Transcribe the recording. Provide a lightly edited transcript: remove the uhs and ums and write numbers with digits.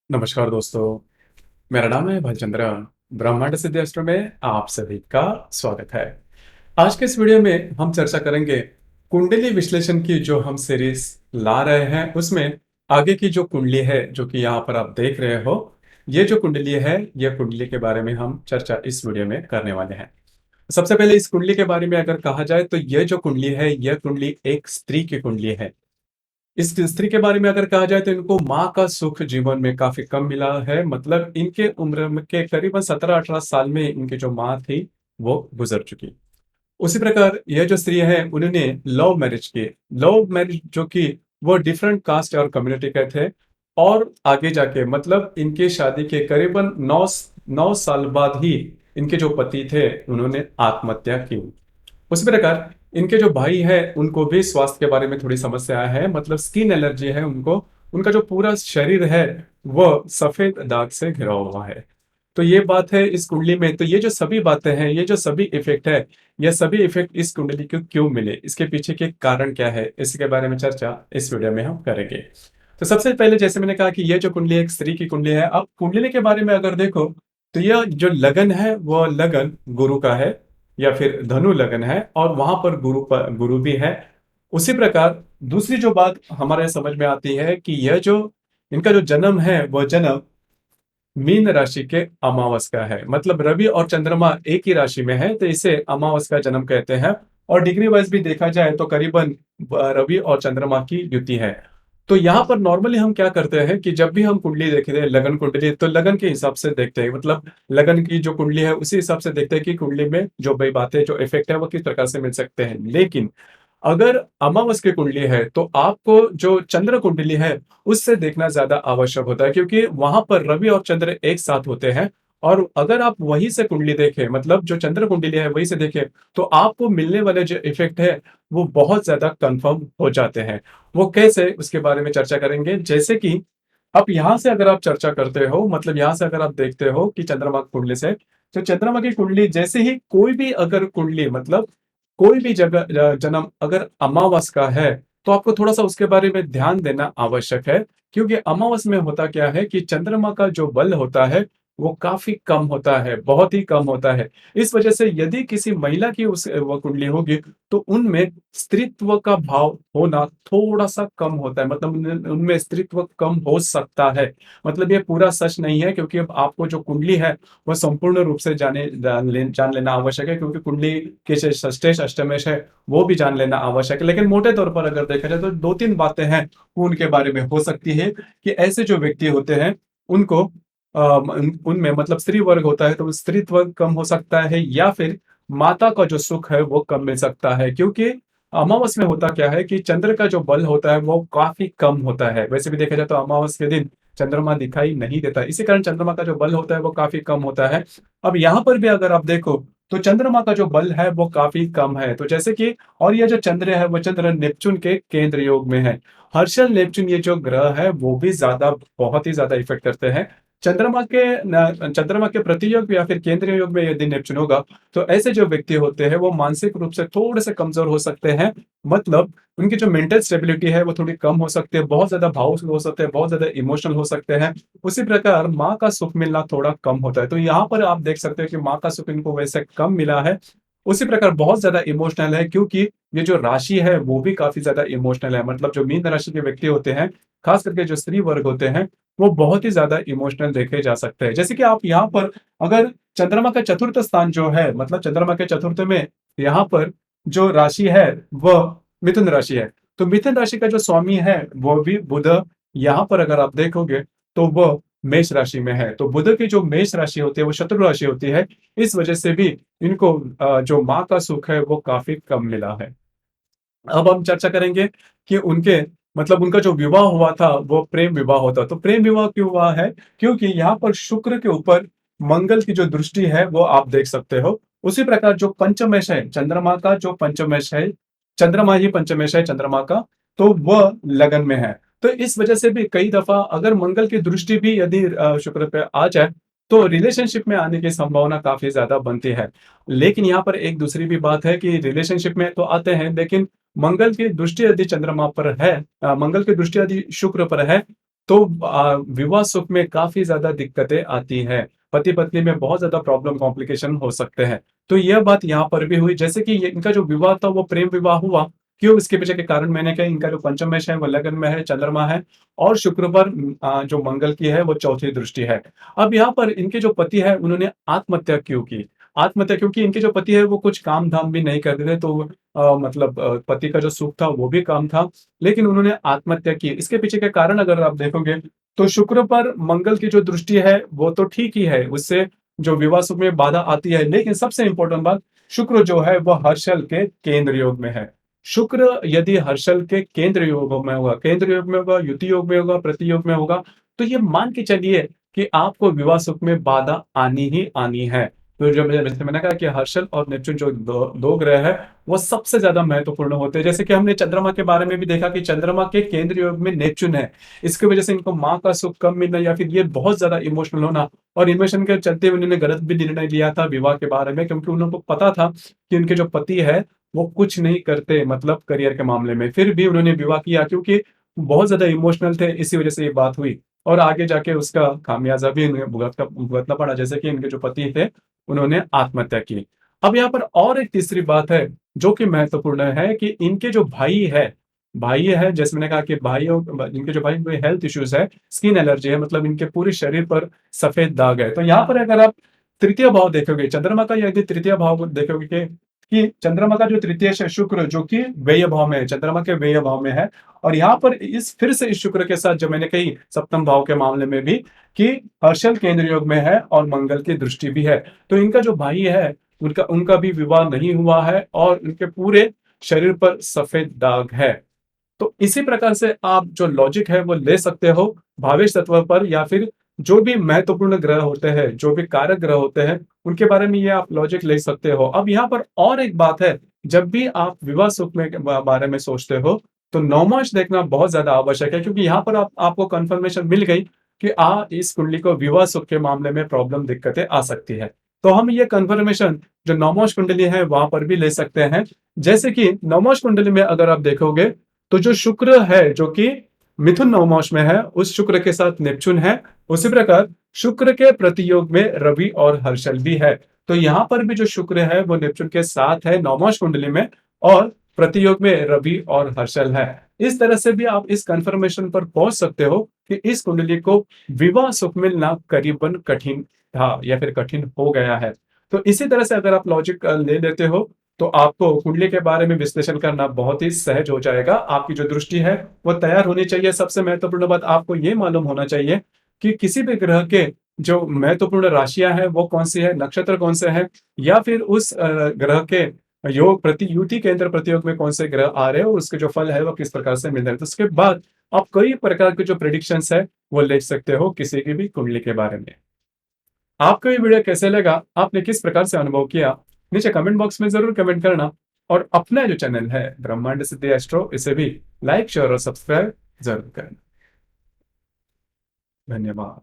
नमस्कार दोस्तों, मेरा नाम है भालचंद्र। ब्रह्मांड सिद्धेश्वर में आप सभी का स्वागत है। आज के इस वीडियो में हम चर्चा करेंगे कुंडली विश्लेषण की जो हम सीरीज ला रहे हैं उसमें आगे की जो कुंडली है जो कि यहाँ पर आप देख रहे हो। ये जो कुंडली है ये कुंडली के बारे में हम चर्चा इस वीडियो में करने वाले हैं। सबसे पहले इस कुंडली के बारे में अगर कहा जाए तो ये जो कुंडली है यह कुंडली एक स्त्री की कुंडली है। इस स्त्री के बारे में अगर कहा जाए तो इनको माँ का सुख जीवन में काफी कम मिला है। मतलब इनके उम्र के करीबन 17-18 साल में इनकी जो माँ थी वो गुजर चुकी। उसी प्रकार यह जो स्त्री है उन्होंने लव मैरिज की। लव मैरिज जो कि वो डिफरेंट कास्ट और कम्युनिटी के थे। और आगे जाके मतलब इनके शादी के करीबन 9 साल बाद ही इनके जो पति थे उन्होंने आत्महत्या की। उसी प्रकार इनके जो भाई है उनको भी स्वास्थ्य के बारे में थोड़ी समस्या है। मतलब स्किन एलर्जी है उनको। उनका जो पूरा शरीर है वह सफेद दाग से घिरा हुआ है। तो ये बात है इस कुंडली में। तो ये जो सभी बातें हैं, ये जो सभी इफेक्ट है, ये सभी इफेक्ट इस कुंडली को क्यों मिले, इसके पीछे के कारण क्या है, इसके बारे में चर्चा इस वीडियो में हम करेंगे। तो सबसे पहले जैसे मैंने कहा कि ये जो कुंडली एक स्त्री की कुंडली है। अब कुंडली के बारे में अगर देखो तो यह जो लगन है वह लगन गुरु का है या फिर धनु लगन है और वहां पर गुरु भी है। उसी प्रकार दूसरी जो बात हमारे समझ में आती है कि यह जो इनका जो जन्म है वह जन्म मीन राशि के अमावस का है। मतलब रवि और चंद्रमा एक ही राशि में है तो इसे अमावस का जन्म कहते हैं। और डिग्री वाइज भी देखा जाए तो करीबन रवि और चंद्रमा की युति है। तो यहाँ पर नॉर्मली हम क्या करते हैं कि जब भी हम कुंडली देखते हैं, लगन कुंडली, तो लगन के हिसाब से देखते हैं। मतलब लगन की जो कुंडली है उसी हिसाब से देखते हैं कि कुंडली में जो भाई बातें जो इफेक्ट है वो किस प्रकार से मिल सकते हैं। लेकिन अगर अमावस की कुंडली है तो आपको जो चंद्र कुंडली है उससे देखना ज्यादा आवश्यक होता है, क्योंकि वहां पर रवि और चंद्र एक साथ होते हैं। और अगर आप वहीं से कुंडली देखें, मतलब जो चंद्र कुंडली है वहीं से देखें, तो आपको मिलने वाले जो इफेक्ट है वो बहुत ज्यादा कंफर्म हो जाते हैं। वो कैसे, उसके बारे में चर्चा करेंगे। जैसे कि अब यहां से अगर आप चर्चा करते हो, मतलब यहां से अगर आप देखते हो कि चंद्रमा की कुंडली से, तो चंद्रमा की कुंडली जैसे ही कोई भी अगर कुंडली, मतलब कोई भी जगह जन्म अगर अमावस का है तो आपको थोड़ा सा उसके बारे में ध्यान देना आवश्यक है। क्योंकि अमावस में होता क्या है कि चंद्रमा का जो बल होता है वो काफी कम होता है, बहुत ही कम होता है। इस वजह से यदि किसी महिला की उस वो कुंडली होगी तो उनमें स्त्रीत्व का भाव होना थोड़ा सा कम होता है। मतलब उनमें स्त्रीत्व कम हो सकता है। मतलब ये पूरा सच नहीं है, क्योंकि अब आपको जो कुंडली है वह संपूर्ण रूप से जान लेना आवश्यक है। क्योंकि कुंडली के जो षष्ठेश अष्टमेश है वो भी जान लेना आवश्यक है। लेकिन मोटे तौर पर अगर देखा जाए तो दो तीन बातें हैं वो उनके बारे में हो सकती है कि ऐसे जो व्यक्ति होते हैं उनको उनमें मतलब स्त्री वर्ग होता है तो स्त्रीत्व कम हो सकता है, या फिर माता का जो सुख है वो कम मिल सकता है। क्योंकि अमावस में होता क्या है कि चंद्र का जो बल होता है वो काफी कम होता है। वैसे भी देखा जाए तो अमावस के दिन चंद्रमा दिखाई नहीं देता, इसी कारण चंद्रमा का जो बल होता है वो काफी कम होता है। अब यहाँ पर भी अगर आप देखो तो चंद्रमा का जो बल है वो काफी कम है। तो जैसे कि, और ये जो चंद्र है वो चंद्र नेपच्यून के केंद्र योग में है। हर्षल नेपच्यून ये जो ग्रह है वो भी ज्यादा, बहुत ही ज्यादा इफेक्ट करते हैं। चंद्रमा के प्रतियोग या फिर केंद्रीय योग में यदि नेपच्यून होगा तो ऐसे जो व्यक्ति होते हैं वो मानसिक रूप से थोड़े से कमजोर हो सकते हैं। मतलब उनकी जो मेंटल स्टेबिलिटी है वो थोड़ी कम हो सकती है, बहुत ज्यादा भावुक हो सकते हैं, बहुत ज्यादा इमोशनल हो सकते हैं। उसी प्रकार माँ का सुख मिलना थोड़ा कम होता है। तो यहाँ पर आप देख सकते हो कि माँ का सुख इनको वैसे कम मिला है। उसी प्रकार बहुत ज्यादा इमोशनल है, क्योंकि ये जो राशि है वो भी काफी ज्यादा इमोशनल है। मतलब जो मीन राशि के व्यक्ति होते हैं, खास करके जो स्त्री वर्ग होते हैं, वो बहुत ही ज्यादा इमोशनल देखे जा सकते हैं। जैसे कि आप यहाँ पर अगर चंद्रमा का चतुर्थ स्थान जो है, मतलब चंद्रमा के चतुर्थ में यहाँ पर जो राशि है वह मिथुन राशि है। तो मिथुन राशि का जो स्वामी है वो भी बुध। यहाँ पर अगर आप देखोगे तो वह मेष राशि में है। तो बुध की जो मेष राशि होती है वो शत्रु राशि होती है। इस वजह से भी इनको जो माँ का सुख है वो काफी कम मिला है। अब हम चर्चा करेंगे कि उनके, मतलब उनका जो विवाह हुआ था वो प्रेम विवाह होता। तो प्रेम विवाह क्यों हुआ है? क्योंकि यहाँ पर शुक्र के ऊपर मंगल की जो दृष्टि है वो आप देख सकते हो। उसी प्रकार जो पंचमेश है चंद्रमा का, जो पंचमेश है, चंद्रमा ही पंचमेश है चंद्रमा का, तो वह लगन में है। तो इस वजह से भी कई दफा अगर मंगल की दृष्टि भी यदि शुक्र पे आ जाए तो रिलेशनशिप में आने की संभावना काफी ज्यादा बनती है। लेकिन यहाँ पर एक दूसरी भी बात है कि रिलेशनशिप में तो आते हैं, लेकिन मंगल की दृष्टि यदि चंद्रमा पर है, मंगल की दृष्टि यदि शुक्र पर है, तो विवाह सुख में काफ़ी ज़्यादा दिक्कतें आती हैं। पति-पत्नी में बहुत ज़्यादा प्रॉब्लम कॉम्प्लिकेशन हो सकते हैं। तो यह बात यहाँ पर भी हुई जैसे कि ये इनका जो विवाह था वो प्रेम विवाह हुआ। क्यों? इसके पीछे के कारण मैंने कहा इनका जो पंचम मेष है वो लगन में है, चंद्रमा है और शुक्र पर जो मंगल की है वो चौथी दृष्टि है। अब यहाँ पर इनके जो पति है उन्होंने आत्महत्या क्यों की? आत्महत्या क्योंकि इनके जो पति है वो कुछ काम-धाम भी नहीं करते थे तो मतलब पति का जो सुख था वो भी कम था, लेकिन उन्होंने आत्महत्या की। इसके पीछे के कारण अगर आप देखोगे तो शुक्र पर मंगल की जो दृष्टि है वो तो ठीक ही है, उससे जो विवाह सुख में बाधा आती है, लेकिन सबसे इम्पोर्टेंट बात शुक्र जो है वो हर्षल के केंद्र योग में है। शुक्र यदि हर्षल के केंद्र योग में होगा, केंद्र योग में होगा, युति योग में होगा, प्रति योग में होगा, तो ये मान के चलिए कि आपको विवाह सुख में बाधा आनी ही आनी है। तो जो जैसे मैंने कहा कि हर्षल और नेपच्यून जो दो ग्रह है वो सबसे ज्यादा महत्वपूर्ण होते हैं। जैसे कि हमने चंद्रमा के बारे में भी देखा कि चंद्रमा के केंद्र योग में नेपच्यून है। इसकी वजह से इनको माँ का सुख कम मिलना या फिर ये बहुत ज्यादा इमोशनल होना और इमोशन के चलते उन्होंने गलत भी निर्णय लिया था विवाह के बारे में, क्योंकि उनको पता था कि उनके जो पति है वो कुछ नहीं करते मतलब करियर के मामले में, फिर भी उन्होंने विवाह किया क्योंकि बहुत ज्यादा इमोशनल थे, इसी वजह से ये बात हुई और आगे जाके उसका खामियाजा भी इन्हें भुगतना पड़ा। जैसे कि इनके जो पति थे उन्होंने आत्महत्या की। अब यहाँ पर और एक तीसरी बात है जो कि महत्वपूर्ण है कि इनके जो भाई है जैसे मैंने कहा कि भाइयों इनके जो भाई में हेल्थ इश्यूज है, स्किन एलर्जी है, मतलब इनके पूरे शरीर पर सफेद दाग है। तो यहाँ पर अगर आप तृतीय भाव देखोगे चंद्रमा का, यदि तृतीय भाव देखोगे कि चंद्रमा का जो तृतीय से शुक्र जो कि व्यय भाव में है, चंद्रमा के व्यय भाव में है और यहाँ पर इस फिर से इस शुक्र के साथ जो मैंने कही सप्तम भाव के मामले में भी कि हर्षल केंद्र योग में है और मंगल की दृष्टि भी है। तो इनका जो भाई है उनका उनका भी विवाह नहीं हुआ है और उनके पूरे शरीर पर सफेद दाग है। तो इसी प्रकार से आप जो लॉजिक है वो ले सकते हो भावेश तत्व पर या फिर जो भी महत्वपूर्ण ग्रह होते हैं, जो भी कारक ग्रह होते हैं, उनके बारे में ये आप लॉजिक ले सकते हो। अब यहाँ पर और एक बात है, जब भी आप विवाह सुख में के बारे में सोचते हो, तो नवमांश देखना बहुत ज़्यादा आवश्यक है क्योंकि यहाँ पर आपको कन्फर्मेशन मिल गई कि इस कुंडली को विवाह सुख के मामले में प्रॉब्लम दिक्कतें आ सकती है। तो हम ये कन्फर्मेशन जो नवमांश कुंडली है वहाँ पर भी ले सकते हैं। जैसे कि नवमांश कुंडली में अगर आप देखोगे तो जो शुक्र है जो कि मिथुन नवमांश में है उस शुक्र के साथ नेपच्यून है, उसी प्रकार शुक्र के प्रतियोग में रवि और हर्षल भी है। तो यहाँ पर भी जो शुक्र है वो नेपच्यून के साथ है नवमांश कुंडली में और प्रतियोग में रवि और हर्षल है। इस तरह से भी आप इस कंफर्मेशन पर पहुंच सकते हो कि इस कुंडली को विवाह सुख मिलना करीबन कठिन था या फिर कठिन हो गया है। तो इसी तरह से अगर आप लॉजिक ले लेते हो तो आपको कुंडली के बारे में विश्लेषण करना बहुत ही सहज हो जाएगा। आपकी जो दृष्टि है वो तैयार होनी चाहिए। सबसे महत्वपूर्ण बात आपको ये मालूम होना चाहिए कि किसी भी ग्रह के जो महत्वपूर्ण राशियां हैं वो कौन सी है, नक्षत्र कौन से हैं या फिर उस ग्रह के योग प्रति युति केंद्र प्रतियोग में कौन से ग्रह आ रहे हैं और उसके जो फल है वो किस प्रकार से मिल रहे हैं। तो उसके बाद आप कई प्रकार के जो प्रेडिक्शंस है वो ले सकते हो किसी की भी कुंडली के बारे में। आपको ये वीडियो कैसे लगा? आपने किस प्रकार से अनुभव किया? नीचे कमेंट बॉक्स में ज़रूर कमेंट करना और अपना जो चैनल है ब्रह्मांड सिद्धि एस्ट्रो इसे भी लाइक, शेयर और सब्सक्राइब ज़रूर करना। धन्यवाद।